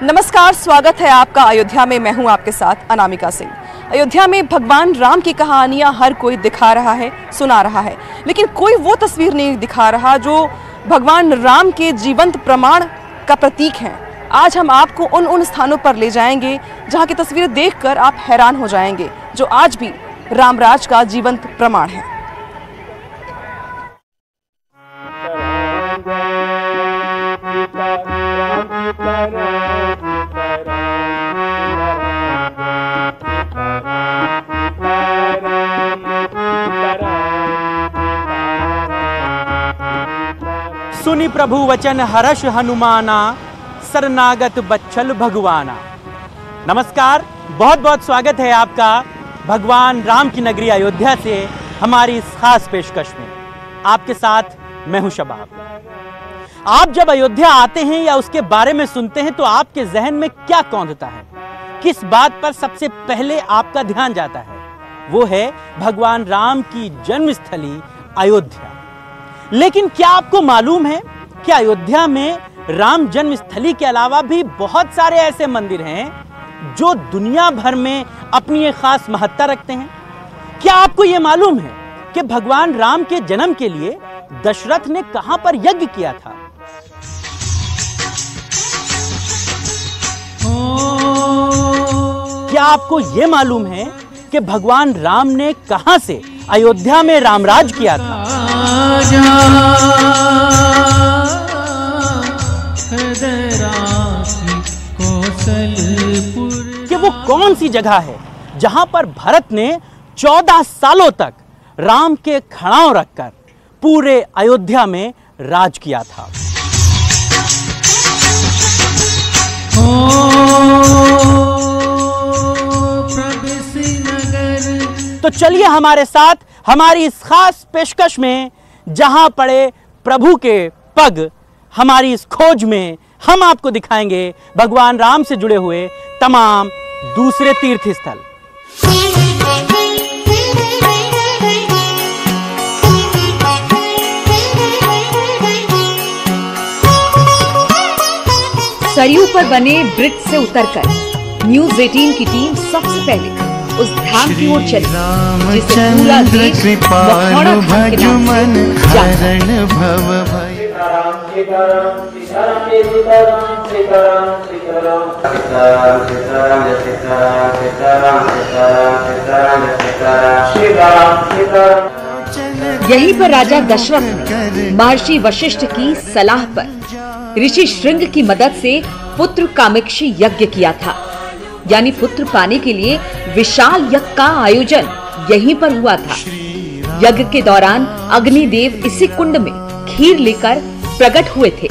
नमस्कार, स्वागत है आपका अयोध्या में। मैं हूं आपके साथ अनामिका सिंह। अयोध्या में भगवान राम की कहानियां हर कोई दिखा रहा है, सुना रहा है, लेकिन कोई वो तस्वीर नहीं दिखा रहा जो भगवान राम के जीवंत प्रमाण का प्रतीक है। आज हम आपको उन स्थानों पर ले जाएंगे जहां की तस्वीरें देखकर आप हैरान हो जाएंगे, जो आज भी रामराज का जीवंत प्रमाण है। सुनि प्रभु वचन हर्ष हनुमाना, शरणागत बच्छल भगवाना। नमस्कार, बहुत बहुत स्वागत है आपका भगवान राम की नगरी अयोध्या से हमारी इस खास पेशकश में। आपके साथ मैं हूं शबाब। आप जब अयोध्या आते हैं या उसके बारे में सुनते हैं तो आपके जहन में क्या कौंधता है? किस बात पर सबसे पहले आपका ध्यान जाता है? वो है भगवान राम की जन्मस्थली अयोध्या। लेकिन क्या आपको मालूम है कि अयोध्या में राम जन्मस्थली के अलावा भी बहुत सारे ऐसे मंदिर हैं जो दुनिया भर में अपनी एक खास महत्ता रखते हैं? क्या आपको यह मालूम है कि भगवान राम के जन्म के लिए दशरथ ने कहां पर यज्ञ किया था? क्या आपको यह मालूम है कि भगवान राम ने कहां से अयोध्या में रामराज किया था? कि वो कौन सी जगह है जहां पर भरत ने 14 सालों तक राम के खड़ाऊ रखकर पूरे अयोध्या में राज किया था? तो चलिए हमारे साथ हमारी इस खास पेशकश में, जहां पड़े प्रभु के पग, हमारी इस खोज में हम आपको दिखाएंगे भगवान राम से जुड़े हुए तमाम दूसरे तीर्थ स्थल। सरयू पर बने ब्रिज से उतरकर न्यूज 18 की टीम सबसे पहले उस धाम की ओर चली जिसे पूरा देश मखौड़ा धाम के नाम से जानता है। यहीं पर राजा दशरथ ने महर्षि वशिष्ठ की सलाह पर ऋषि श्रृंग की मदद से पुत्र कामेक्षी यज्ञ किया था। यानी पुत्र पाने के लिए विशाल यज्ञ का आयोजन यहीं पर हुआ था। यज्ञ के दौरान अग्निदेव इसी कुंड में खीर लेकर प्रकट हुए थे।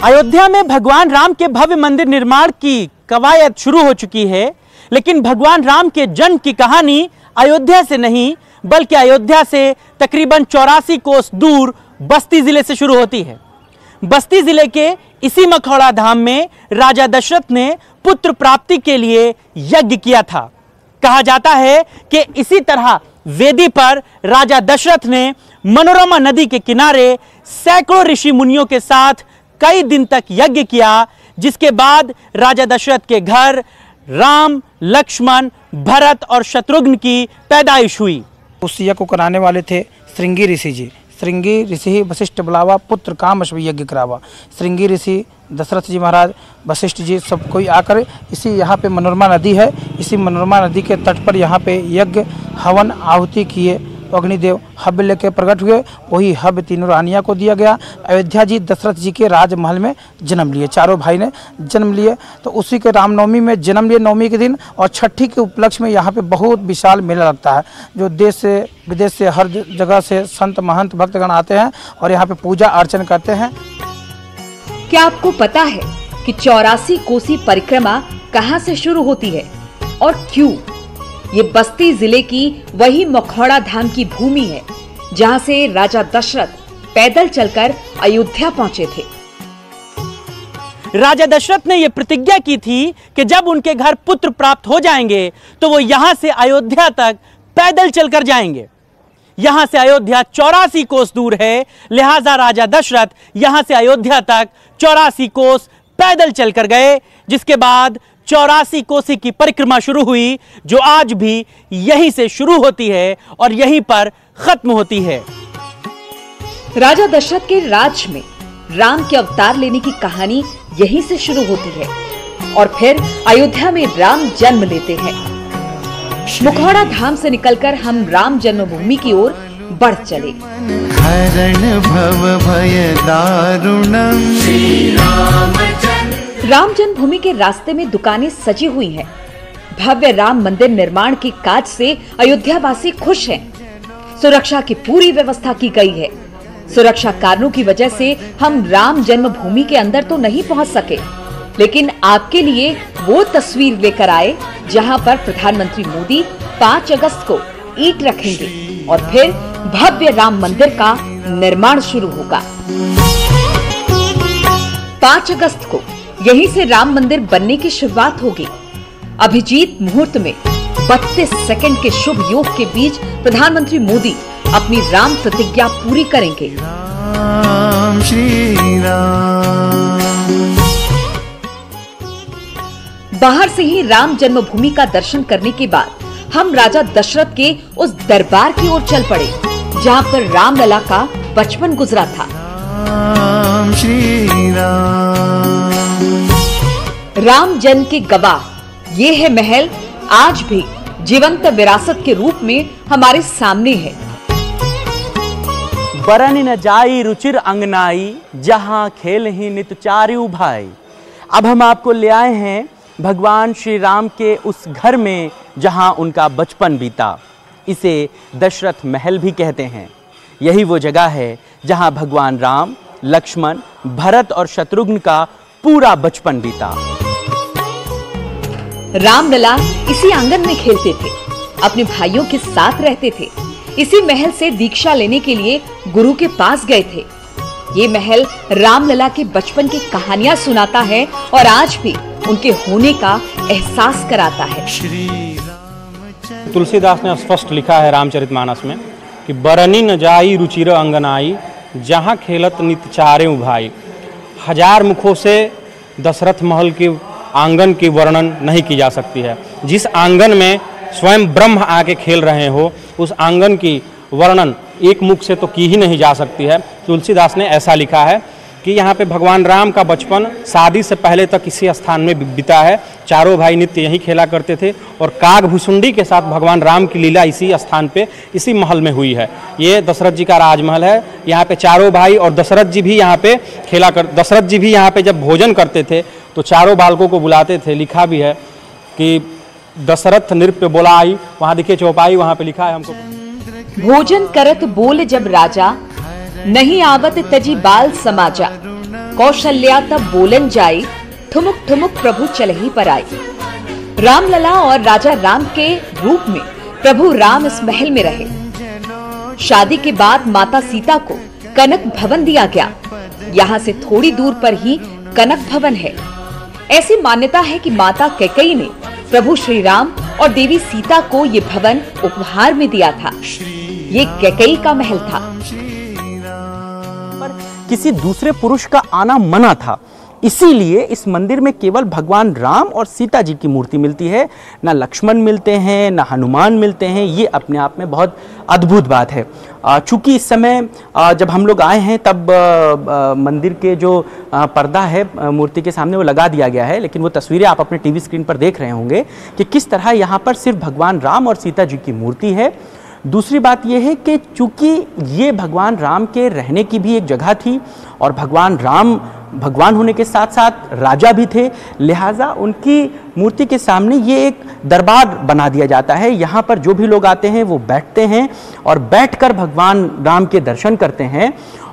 अयोध्या में भगवान राम के भव्य मंदिर निर्माण की कवायद शुरू हो चुकी है, लेकिन भगवान राम के जन्म की कहानी अयोध्या से नहीं बल्कि अयोध्या से तकरीबन 84 कोस दूर बस्ती जिले से शुरू होती है। बस्ती जिले के इसी मखौड़ा धाम में राजा दशरथ ने पुत्र प्राप्ति के लिए यज्ञ किया था। कहा जाता है कि इसी तरह वेदी पर राजा दशरथ ने मनोरमा नदी के किनारे सैकड़ों ऋषि मुनियों के साथ कई दिन तक यज्ञ किया, जिसके बाद राजा दशरथ के घर राम, लक्ष्मण, भरत और शत्रुघ्न की पैदाइश हुई। उस यज्ञ को कराने वाले थे श्रृंगी ऋषि जी। श्रृंगी ऋषि वशिष्ठ बुलावा, पुत्र कामश्वी यज्ञ करावा। श्रृंगी ऋषि, दशरथ जी महाराज, वशिष्ठ जी सब कोई आकर इसी यहाँ पे मनोरमा नदी है, इसी मनोरमा नदी के तट पर यहाँ पे यज्ञ हवन आहुति किए। अग्निदेव हव्य लेके प्रकट हुए, वही हव्य तीनों रानियाँ को दिया गया। अयोध्या जी दशरथ जी के राजमहल में जन्म लिए, चारों भाई ने जन्म लिए। तो उसी के रामनवमी में जन्म लिए, नवमी के दिन, और छठी के उपलक्ष्य में यहाँ पे बहुत विशाल मेला लगता है, जो देश से विदेश से हर जगह से संत महंत भक्तगण आते हैं और यहाँ पे पूजा अर्चन करते हैं। क्या आपको पता है कि 84 कोसी परिक्रमा कहाँ से शुरू होती है और क्यों? ये बस्ती जिले की वही मखौड़ा धाम की भूमि है जहां से राजा दशरथ पैदल चलकर अयोध्या पहुंचे थे। राजा दशरथ ने यह प्रतिज्ञा की थी कि जब उनके घर पुत्र प्राप्त हो जाएंगे तो वो यहां से अयोध्या तक पैदल चलकर जाएंगे। यहां से अयोध्या 84 कोस दूर है, लिहाजा राजा दशरथ यहां से अयोध्या तक 84 कोस पैदल चलकर गए, जिसके बाद 84 कोसी की परिक्रमा शुरू हुई, जो आज भी यहीं से शुरू होती है और यहीं पर खत्म होती है। राजा दशरथ के राज में राम के अवतार लेने की कहानी यहीं से शुरू होती है और फिर अयोध्या में राम जन्म लेते हैं। मुखौड़ा धाम से निकलकर हम राम जन्मभूमि की ओर बढ़ चले। हरण भव भय दारुणम। राम जन्मभूमि के रास्ते में दुकानें सजी हुई हैं। भव्य राम मंदिर निर्माण के काज से अयोध्यावासी खुश हैं। सुरक्षा की पूरी व्यवस्था की गई है। सुरक्षा कारणों की वजह से हम राम जन्मभूमि के अंदर तो नहीं पहुंच सके, लेकिन आपके लिए वो तस्वीर लेकर आए जहां पर प्रधानमंत्री मोदी 5 अगस्त को ईंट रखेंगे और फिर भव्य राम मंदिर का निर्माण शुरू होगा। 5 अगस्त को यहीं से राम मंदिर बनने की शुरुआत होगी। अभिजीत मुहूर्त में 32 सेकंड के शुभ योग के बीच प्रधानमंत्री मोदी अपनी राम प्रतिज्ञा पूरी करेंगे। राम श्री राम। बाहर से ही राम जन्मभूमि का दर्शन करने के बाद हम राजा दशरथ के उस दरबार की ओर चल पड़े जहां पर रामलला का बचपन गुजरा था। राम श्री राम। राम जन्म के गवाह ये है महल आज भी जीवंत विरासत के रूप में हमारे सामने है। बरन न जाई रुचिर अंगनाई, जहां खेल ही नित चारु भाई। अब हम आपको ले आए हैं भगवान श्री राम के उस घर में जहां उनका बचपन बीता। इसे दशरथ महल भी कहते हैं। यही वो जगह है जहां भगवान राम, लक्ष्मण, भरत और शत्रुघ्न का पूरा बचपन बीता। रामलला इसी आंगन में खेलते थे, अपने भाइयों के साथ रहते थे। इसी महल से दीक्षा लेने के लिए गुरु के पास गए थे। ये महल रामलला के बचपन की कहानियां सुनाता है और आज भी उनके होने का एहसास कराता है। तुलसीदास ने स्पष्ट लिखा है रामचरितमानस में कि बरनी न जाई रुचिर अंगनाई, जहाँ खेलत नित चारें भाई। 1000 मुखों से दशरथ महल के आंगन की वर्णन नहीं की जा सकती है। जिस आंगन में स्वयं ब्रह्म आके खेल रहे हो, उस आंगन की वर्णन एक मुख से तो की ही नहीं जा सकती है। तुलसीदास ने ऐसा लिखा है कि यहाँ पे भगवान राम का बचपन शादी से पहले तक इसी स्थान में बीता है। चारों भाई नित्य यहीं खेला करते थे और कागभूषुंडी के साथ भगवान राम की लीला इसी स्थान पे, इसी महल में हुई है। ये दशरथ जी का राजमहल है। यहाँ पे चारों भाई और दशरथ जी भी यहाँ पे दशरथ जी भी यहाँ पे जब भोजन करते थे तो चारों बालकों को बुलाते थे। लिखा भी है कि दशरथ नृत्य बोलाई, वहाँ देखिए चौपाई, वहाँ पे लिखा है हमको। भोजन करत बोल जब राजा, नहीं आवत तजी बाल समाजा। कौशल्या तब बोलन जाई, ठुमुक ठुमुक प्रभु चलही पर आई। रामलला और राजा राम के रूप में प्रभु राम इस महल में रहे। शादी के बाद माता सीता को कनक भवन दिया गया। यहाँ से थोड़ी दूर पर ही कनक भवन है। ऐसी मान्यता है कि माता कैकेयी ने प्रभु श्री राम और देवी सीता को ये भवन उपहार में दिया था। ये कैकेयी का महल था। पर किसी दूसरे पुरुष का आना मना था, इसीलिए इस मंदिर में केवल भगवान राम और सीता जी की मूर्ति मिलती है। ना लक्ष्मण मिलते हैं, ना हनुमान मिलते हैं। ये अपने आप में बहुत अद्भुत बात है। चूंकि इस समय जब हम लोग आए हैं तब मंदिर के जो पर्दा है मूर्ति के सामने वो लगा दिया गया है, लेकिन वो तस्वीरें आप अपने टीवी स्क्रीन पर देख रहे होंगे कि किस तरह यहाँ पर सिर्फ भगवान राम और सीता जी की मूर्ति है। दूसरी बात यह है कि चूंकि ये भगवान राम के रहने की भी एक जगह थी और भगवान राम भगवान होने के साथ साथ राजा भी थे, लिहाजा उनकी मूर्ति के सामने ये एक दरबार बना दिया जाता है। यहाँ पर जो भी लोग आते हैं वो बैठते हैं और बैठकर भगवान राम के दर्शन करते हैं।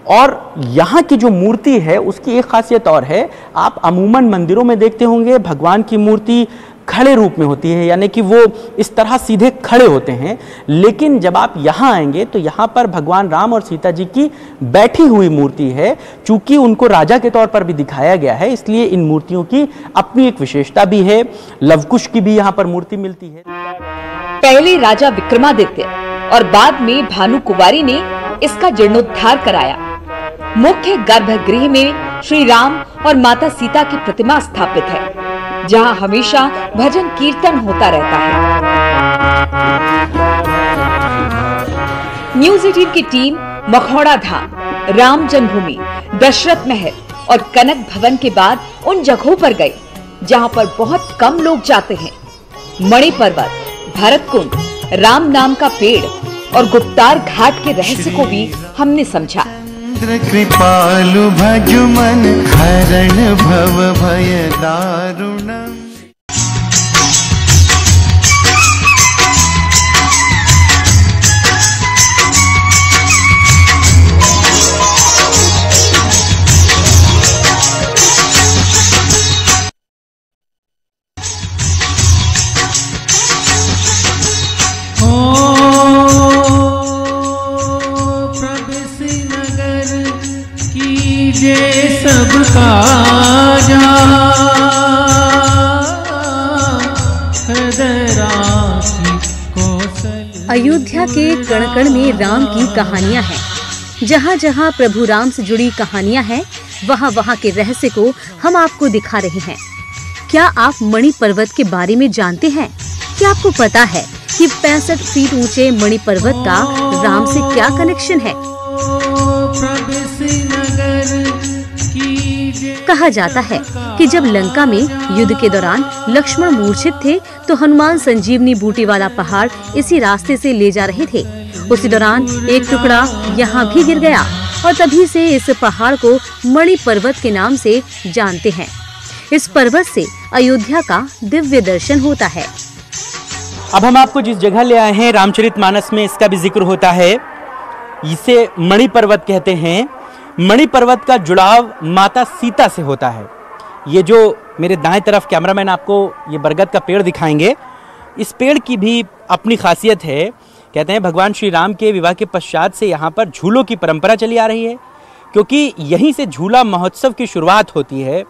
और यहाँ की जो मूर्ति है उसकी एक खासियत और है, आप अमूमन मंदिरों में देखते होंगे भगवान की मूर्ति खड़े रूप में होती है, यानी कि वो इस तरह सीधे खड़े होते हैं। लेकिन जब आप यहाँ आएंगे तो यहाँ पर भगवान राम और सीता जी की बैठी हुई मूर्ति है। चूंकि उनको राजा के तौर पर भी दिखाया गया है, इसलिए इन मूर्तियों की अपनी एक विशेषता भी है। लवकुश की भी यहाँ पर मूर्ति मिलती है। पहले राजा विक्रमादित्य और बाद में भानु कुंवारी ने इसका जीर्णोद्धार कराया। मुख्य गर्भगृह में श्री राम और माता सीता की प्रतिमा स्थापित है, जहां हमेशा भजन कीर्तन होता रहता है। न्यूज 18 की टीम मखौड़ा धाम, राम जन्मभूमि, दशरथ महल और कनक भवन के बाद उन जगहों पर गए जहां पर बहुत कम लोग जाते हैं। मणि पर्वत, भरत कुंड, राम नाम का पेड़ और गुप्तार घाट के रहस्य को भी हमने समझा। कृपालु भजुमन हरण भव भय दारुणम्। अयोध्या के कण कण में राम की कहानियां हैं। जहां जहां प्रभु राम से जुड़ी कहानियां हैं, वहां वहां के रहस्य को हम आपको दिखा रहे हैं। क्या आप मणि पर्वत के बारे में जानते हैं? क्या आपको पता है कि 65 फीट ऊंचे मणि पर्वत का राम से क्या कनेक्शन है? कहा जाता है कि जब लंका में युद्ध के दौरान लक्ष्मण मूर्छित थे तो हनुमान संजीवनी बूटी वाला पहाड़ इसी रास्ते से ले जा रहे थे। उसी दौरान एक टुकड़ा यहाँ भी गिर गया और तभी से इस पहाड़ को मणि पर्वत के नाम से जानते हैं। इस पर्वत से अयोध्या का दिव्य दर्शन होता है। अब हम आपको जिस जगह ले आए हैं, रामचरितमानस में इसका भी जिक्र होता है। इसे मणि पर्वत कहते हैं। मणि पर्वत का जुड़ाव माता सीता से होता है। ये जो मेरे दाएं तरफ कैमरामैन आपको ये बरगद का पेड़ दिखाएंगे, इस पेड़ की भी अपनी खासियत है। कहते हैं भगवान श्री राम के विवाह के पश्चात से यहाँ पर झूलों की परंपरा चली आ रही है, क्योंकि यहीं से झूला महोत्सव की शुरुआत होती है।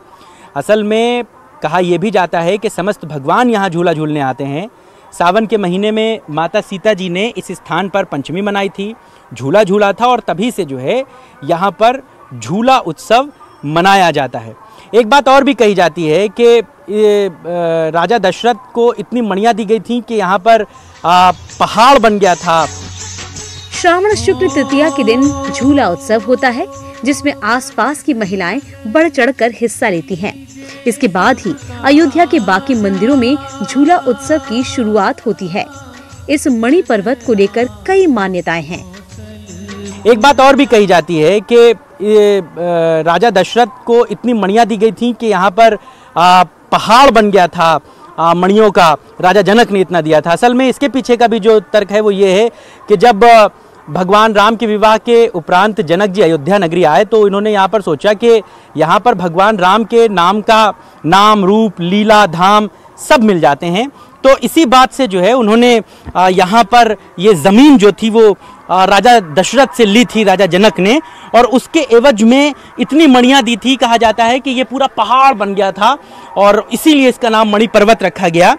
असल में कहा यह भी जाता है कि समस्त भगवान यहाँ झूला झूलने आते हैं। सावन के महीने में माता सीता जी ने इस स्थान पर पंचमी मनाई थी, झूला झूला था और तभी से जो है यहाँ पर झूला उत्सव मनाया जाता है। एक बात और भी कही जाती है कि राजा दशरथ को इतनी मणियाँ दी गई थी कि यहाँ पर पहाड़ बन गया था। श्रावण शुक्ल तृतीया के दिन झूला उत्सव होता है, जिसमें आसपास की महिलाएं बढ़ चढ़कर हिस्सा लेती हैं। इसके बाद ही अयोध्या के बाकी मंदिरों में झूला उत्सव की शुरुआत होती है। इस मणि पर्वत को लेकर कई मान्यताएं हैं। एक बात और भी कही जाती है कि राजा दशरथ को इतनी मणियाँ दी गई थी कि यहाँ पर पहाड़ बन गया था मणियों का। राजा जनक ने इतना दिया था। असल में इसके पीछे का भी जो तर्क है वो ये है कि जब भगवान राम के विवाह के उपरांत जनक जी अयोध्या नगरी आए तो इन्होंने यहाँ पर सोचा कि यहाँ पर भगवान राम के नाम का नाम, रूप, लीला, धाम सब मिल जाते हैं। तो इसी बात से जो है उन्होंने यहाँ पर ये ज़मीन जो थी वो राजा दशरथ से ली थी राजा जनक ने, और उसके एवज में इतनी मणियाँ दी थी। कहा जाता है कि ये पूरा पहाड़ बन गया था और इसीलिए इसका नाम मणि पर्वत रखा गया।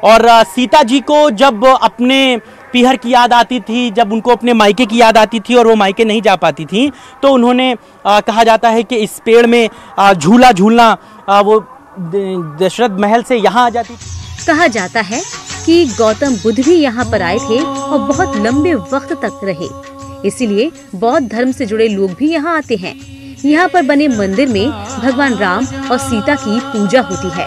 और सीता जी को जब अपने पीहर की याद आती थी, जब उनको अपने मायके की याद आती थी और वो मायके नहीं जा पाती थी, तो उन्होंने कहा जाता है कि इस पेड़ में झूला झूलना वो दशरथ महल से यहाँ आ जाती थी। कहा जाता है कि गौतम बुद्ध भी यहाँ पर आए थे और बहुत लंबे वक्त तक रहे, इसीलिए बौद्ध धर्म से जुड़े लोग भी यहाँ आते हैं। यहाँ पर बने मंदिर में भगवान राम और सीता की पूजा होती है।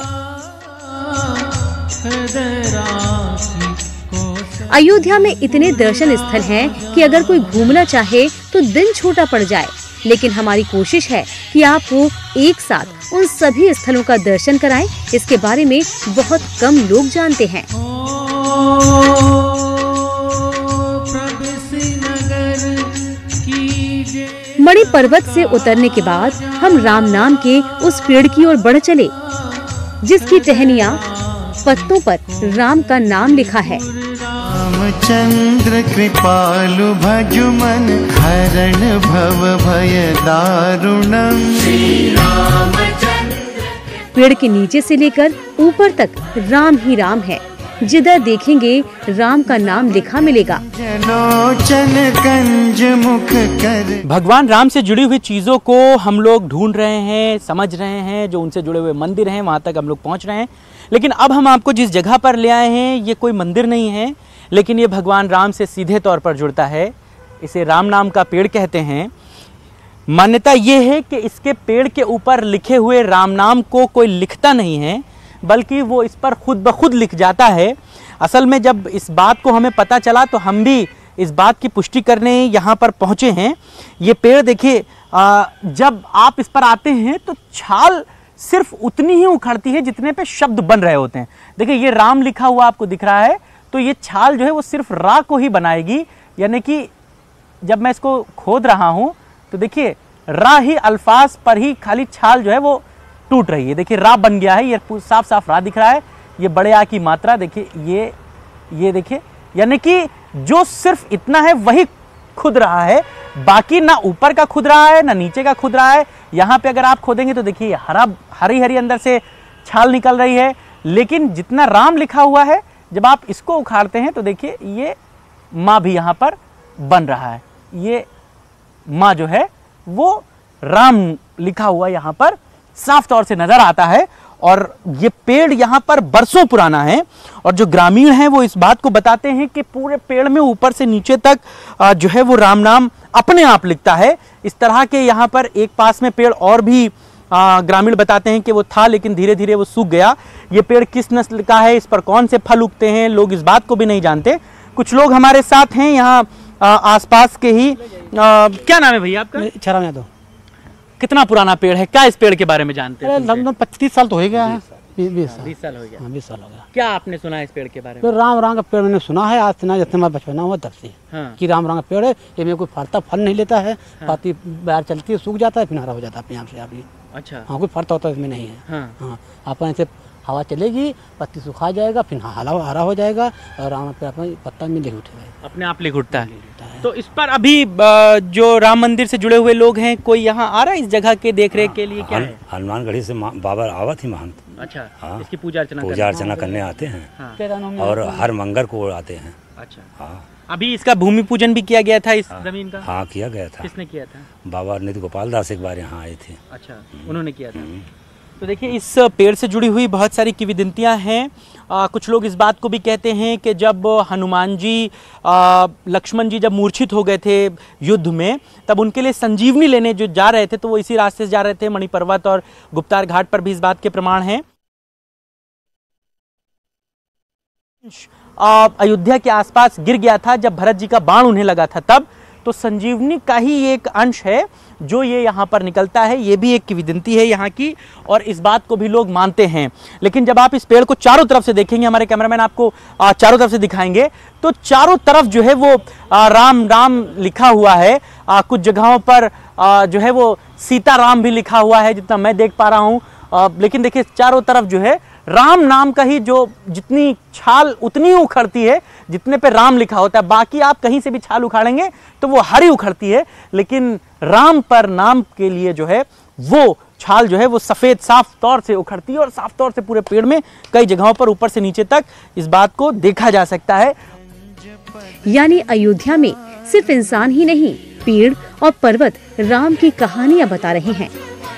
अयोध्या में इतने दर्शन स्थल हैं कि अगर कोई घूमना चाहे तो दिन छोटा पड़ जाए, लेकिन हमारी कोशिश है कि आपको एक साथ उन सभी स्थलों का दर्शन कराएं। इसके बारे में बहुत कम लोग जानते हैं। मणि पर्वत से उतरने के बाद हम राम नाम के उस पेड़ की ओर बढ़ चले, जिसकी टहनियाँ पत्तों पर राम का नाम लिखा है। रामचंद्र कृपालु भजुमन हरण भव भय दारुणम्। पेड़ के नीचे से लेकर ऊपर तक राम ही राम है। जिधर देखेंगे राम का नाम लिखा मिलेगा। जलोचन कंज मुख कर। भगवान राम से जुड़ी हुई चीज़ों को हम लोग ढूंढ रहे हैं, समझ रहे हैं, जो उनसे जुड़े हुए मंदिर हैं वहाँ तक हम लोग पहुँच रहे हैं। लेकिन अब हम आपको जिस जगह पर ले आए हैं ये कोई मंदिर नहीं है, लेकिन ये भगवान राम से सीधे तौर पर जुड़ता है। इसे राम नाम का पेड़ कहते हैं। मान्यता ये है कि इसके पेड़ के ऊपर लिखे हुए राम नाम को कोई लिखता नहीं है, बल्कि वो इस पर खुद ब खुद लिख जाता है। असल में जब इस बात को हमें पता चला तो हम भी इस बात की पुष्टि करने यहाँ पर पहुँचे हैं। ये पेड़ देखिए, जब आप इस पर आते हैं तो छाल सिर्फ उतनी ही उखड़ती है जितने पे शब्द बन रहे होते हैं। देखिए ये राम लिखा हुआ आपको दिख रहा है, तो ये छाल जो है वो सिर्फ रा को ही बनाएगी। यानी कि जब मैं इसको खोद रहा हूँ तो देखिए रा ही अल्फाज पर ही खाली छाल जो है वो टूट रही है। देखिए रा बन गया है, ये साफ साफ रा दिख रहा है। ये बड़े आ की मात्रा देखिए, ये देखिए, यानी कि जो सिर्फ इतना है वही खुद रहा है, बाकी ना ऊपर का खुद रहा है ना नीचे का खुद रहा है। यहाँ पे अगर आप खोदेंगे तो देखिए हरी अंदर से छाल निकल रही है। लेकिन जितना राम लिखा हुआ है, जब आप इसको उखाड़ते हैं तो देखिए ये माँ भी यहाँ पर बन रहा है। ये माँ जो है वो राम लिखा हुआ यहाँ पर साफ तौर से नजर आता है। और ये पेड़ यहाँ पर बरसों पुराना है। और जो ग्रामीण हैं वो इस बात को बताते हैं कि पूरे पेड़ में ऊपर से नीचे तक जो है वो राम नाम अपने आप लिखता है। इस तरह के यहाँ पर एक पास में पेड़ और भी ग्रामीण बताते हैं कि वो था, लेकिन धीरे धीरे वो सूख गया। ये पेड़ किस नस्ल का है, इस पर कौन से फल उगते हैं, लोग इस बात को भी नहीं जानते। कुछ लोग हमारे साथ हैं यहाँ आसपास के ही। क्या नाम है भैया आपका? छराम यादव। कितना पुराना पेड़ है, क्या इस पेड़ के बारे में जानते हैं? लगभग 25 साल तो हो गया है। 20 साल हो गया। 20 साल हो गया। क्या आपने सुना है इस पेड़ के बारे में? तो राम का पेड़ मैंने सुना है, आज सुना जब मैं बचपना हुआ तब से। हाँ। कि राम का पेड़ है, ये में कोई फलता फल नहीं लेता है। हाँ। पाती बाहर चलती है, सूख जाता है, फिर हरा हो जाता है अपने आप से। आप अच्छा। हाँ, कोई फलता होता इसमें नहीं है। हाँ, अपन ऐसे हवा चलेगी, पत्ती सुखा जाएगा, फिर हरा हो जाएगा और राम पे अपना पत्ता में लिख उठेगा, अपने आप लिख उठता है। तो इस पर अभी जो राम मंदिर से जुड़े हुए लोग हैं, कोई यहाँ आ रहा है इस जगह के देख रेख के लिए? क्या है? हनुमानगढ़ी से बाबा आवत ही महंत। अच्छा। हाँ, इसकी पूजा अर्चना करने आते हैं। हाँ। और हर मंगल को आते हैं। अच्छा। हाँ। अभी इसका भूमि पूजन भी किया गया था इस जमीन का? हाँ, किया गया था। किसने किया था? बाबा निधि गोपाल दास एक बार यहाँ आए थे। अच्छा, उन्होंने किया था। तो देखिए इस पेड़ से जुड़ी हुई बहुत सारी किंवदंतियाँ हैं। कुछ लोग इस बात को भी कहते हैं कि जब हनुमान जी लक्ष्मण जी जब मूर्छित हो गए थे युद्ध में, तब उनके लिए संजीवनी लेने जो जा रहे थे तो वो इसी रास्ते से जा रहे थे। मणिपर्वत और गुप्तार घाट पर भी इस बात के प्रमाण हैं। अयोध्या के आसपास गिर गया था जब भरत जी का बाण उन्हें लगा था तब। तो संजीवनी का ही एक अंश है जो ये यहाँ पर निकलता है। ये भी एक किंवदंती है यहाँ की और इस बात को भी लोग मानते हैं। लेकिन जब आप इस पेड़ को चारों तरफ से देखेंगे, हमारे कैमरामैन आपको चारों तरफ से दिखाएंगे, तो चारों तरफ जो है वो राम राम लिखा हुआ है। कुछ जगहों पर जो है वो सीताराम भी लिखा हुआ है जितना मैं देख पा रहा हूँ। लेकिन देखिए चारों तरफ जो है राम नाम का ही जो जितनी छाल उतनी ही उखड़ती है जितने पे राम लिखा होता है। बाकी आप कहीं से भी छाल उखाड़ेंगे तो वो हरी उखड़ती है, लेकिन राम पर नाम के लिए जो है वो छाल जो है वो सफेद साफ तौर से उखड़ती है। और साफ तौर से पूरे पेड़ में कई जगहों पर ऊपर से नीचे तक इस बात को देखा जा सकता है। यानी अयोध्या में सिर्फ इंसान ही नहीं, पेड़ और पर्वत राम की कहानियां बता रहे हैं।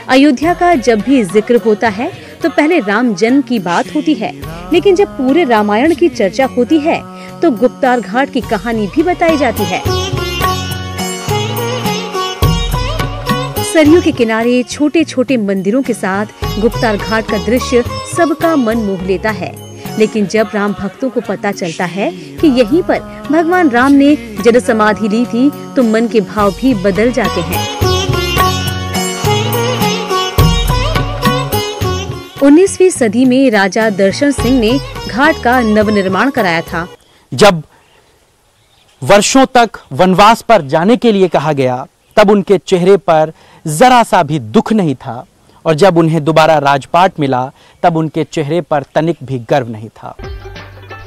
अयोध्या का जब भी जिक्र होता है तो पहले राम जन्म की बात होती है, लेकिन जब पूरे रामायण की चर्चा होती है तो गुप्तार घाट की कहानी भी बताई जाती है। सरयू के किनारे छोटे छोटे मंदिरों के साथ गुप्तार घाट का दृश्य सबका मन मोह लेता है। लेकिन जब राम भक्तों को पता चलता है कि यहीं पर भगवान राम ने जड़ समाधि ली थी तो मन के भाव भी बदल जाते हैं। 19वीं सदी में राजा दर्शन सिंह ने घाट का नवनिर्माण कराया था। जब वर्षों तक वनवास पर जाने के लिए कहा गया तब उनके चेहरे पर जरा सा भी दुख नहीं था, और जब उन्हें दोबारा राजपाट मिला तब उनके चेहरे पर तनिक भी गर्व नहीं था।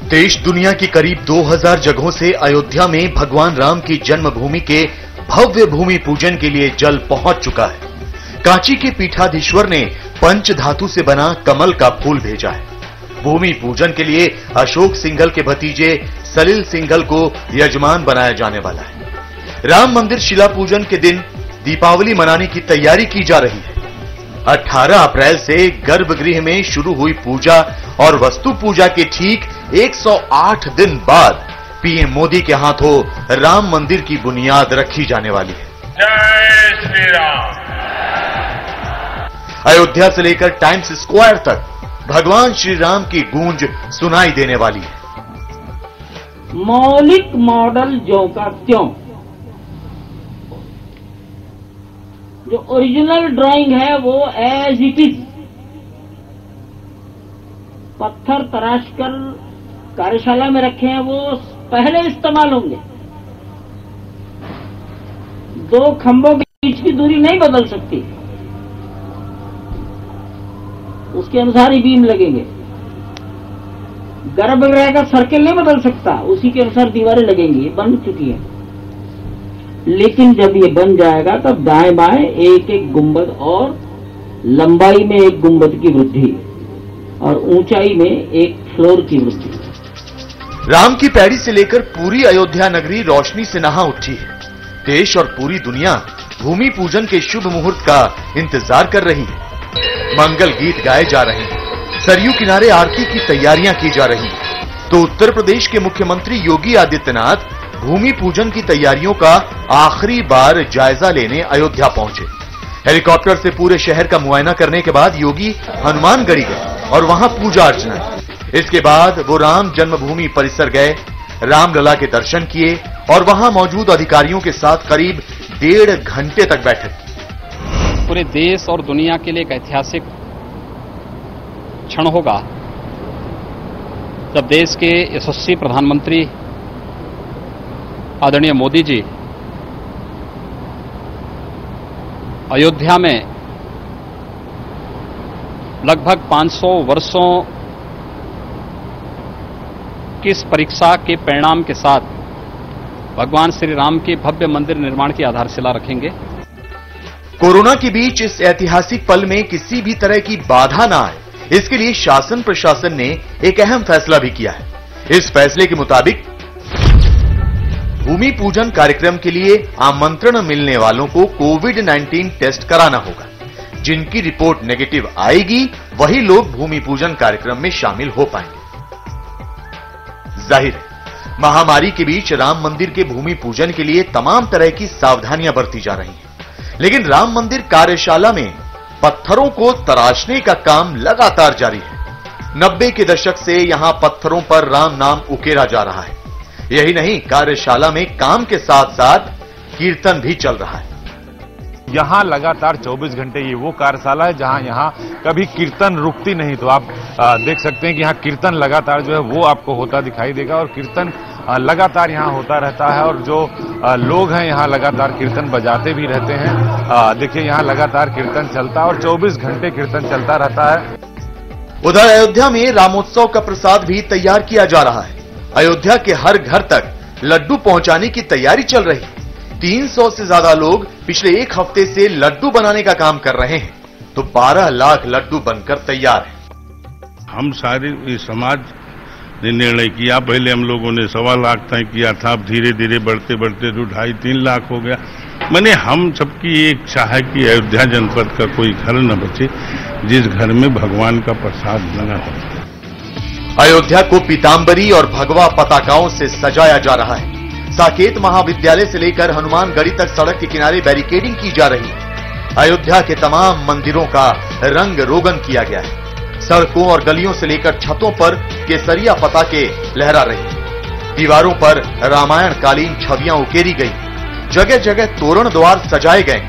देश दुनिया की करीब 2000 जगहों से अयोध्या में भगवान राम की जन्मभूमि के भव्य भूमि पूजन के लिए जल पहुंच चुका है। कांची के पीठाधीश्वर ने पंच धातु से बना कमल का फूल भेजा है। भूमि पूजन के लिए अशोक सिंघल के भतीजे सलिल सिंघल को यजमान बनाया जाने वाला है। राम मंदिर शिला पूजन के दिन दीपावली मनाने की तैयारी की जा रही है। 18 अप्रैल से गर्भगृह में शुरू हुई पूजा और वस्तु पूजा के ठीक 108 दिन बाद पीएम मोदी के हाथों राम मंदिर की बुनियाद रखी जाने वाली है। जय श्री राम। अयोध्या से लेकर टाइम्स स्क्वायर तक भगवान श्री राम की गूंज सुनाई देने वाली है। मौलिक मॉडल ज्यों का त्यों, जो ओरिजिनल ड्राइंग है वो एज इट इज पत्थर तराश कर कार्यशाला में रखे हैं, वो पहले इस्तेमाल होंगे। 2 खंभों के बीच की दूरी नहीं बदल सकती, उसके अनुसार ही बीम लगेंगे। गर्भगृह का सर्किल नहीं बदल सकता, उसी के अनुसार दीवारें लगेंगी। बन चुकी है, लेकिन जब ये बन जाएगा तब दाएं बाएं एक एक गुंबद और लंबाई में एक गुंबद की वृद्धि और ऊंचाई में एक फ्लोर की वृद्धि। राम की पैड़ी से लेकर पूरी अयोध्या नगरी रोशनी से नहा उठी है। देश और पूरी दुनिया भूमि पूजन के शुभ मुहूर्त का इंतजार कर रही है। मंगल गीत गाए जा रहे हैं, सरयू किनारे आरती की तैयारियां की जा रही हैं। तो उत्तर प्रदेश के मुख्यमंत्री योगी आदित्यनाथ भूमि पूजन की तैयारियों का आखिरी बार जायजा लेने अयोध्या पहुंचे। हेलीकॉप्टर से पूरे शहर का मुआयना करने के बाद योगी हनुमानगढ़ी गए और वहां पूजा अर्चना की। इसके बाद वो राम जन्मभूमि परिसर गए, रामलला के दर्शन किए और वहां मौजूद अधिकारियों के साथ करीब 1.5 घंटे तक बैठक की। पूरे देश और दुनिया के लिए एक ऐतिहासिक क्षण होगा जब देश के यशस्वी प्रधानमंत्री आदरणीय मोदी जी अयोध्या में लगभग 500 वर्षों की इस परीक्षा के परिणाम के साथ भगवान श्री राम के भव्य मंदिर निर्माण की आधारशिला रखेंगे। कोरोना के बीच इस ऐतिहासिक पल में किसी भी तरह की बाधा ना आए, इसके लिए शासन प्रशासन ने एक अहम फैसला भी किया है। इस फैसले के मुताबिक भूमि पूजन कार्यक्रम के लिए आमंत्रण मिलने वालों को कोविड-19 टेस्ट कराना होगा। जिनकी रिपोर्ट नेगेटिव आएगी वही लोग भूमि पूजन कार्यक्रम में शामिल हो पाएंगे। जाहिर है, महामारी के बीच राम मंदिर के भूमि पूजन के लिए तमाम तरह की सावधानियां बरती जा रही हैं। लेकिन राम मंदिर कार्यशाला में पत्थरों को तराशने का काम लगातार जारी है। 90 के दशक से यहां पत्थरों पर राम नाम उकेरा जा रहा है। यही नहीं, कार्यशाला में काम के साथ साथ कीर्तन भी चल रहा है। यहाँ लगातार 24 घंटे ये वो कार्यशाला है जहाँ यहाँ कभी कीर्तन रुकती नहीं। तो आप देख सकते हैं कि यहाँ कीर्तन लगातार जो है वो आपको होता दिखाई देगा और कीर्तन लगातार यहाँ होता रहता है और जो लोग हैं यहाँ लगातार कीर्तन बजाते भी रहते हैं। देखिए यहाँ लगातार कीर्तन चलता है और 24 घंटे कीर्तन चलता रहता है। उधर अयोध्या में रामोत्सव का प्रसाद भी तैयार किया जा रहा है। अयोध्या के हर घर तक लड्डू पहुंचाने की तैयारी चल रही है। 300 से ज्यादा लोग पिछले 1 हफ्ते से लड्डू बनाने का काम कर रहे हैं, तो 12 लाख लड्डू बनकर तैयार है। हम सारे समाज ने निर्णय किया, पहले हम लोगों ने 1.25 लाख तय किया था, अब धीरे धीरे बढ़ते बढ़ते तो 2.5-3 लाख हो गया। मैंने हम सबकी एक इच्छा है कि अयोध्या जनपद का कोई घर न बचे जिस घर में भगवान का प्रसाद लगा हो। अयोध्या को पीतांबरी और भगवा पताकाओं से सजाया जा रहा है। साकेत महाविद्यालय से लेकर हनुमानगढ़ी तक सड़क के किनारे बैरिकेडिंग की जा रही है। अयोध्या के तमाम मंदिरों का रंग रोगन किया गया है। सड़कों और गलियों से लेकर छतों पर केसरिया पताके लहरा रहे हैं। दीवारों पर रामायण कालीन छवियां उकेरी गई। जगह जगह तोरण द्वार सजाए गए,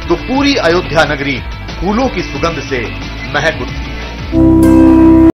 तो पूरी अयोध्या नगरी फूलों की सुगंध से महक उठी।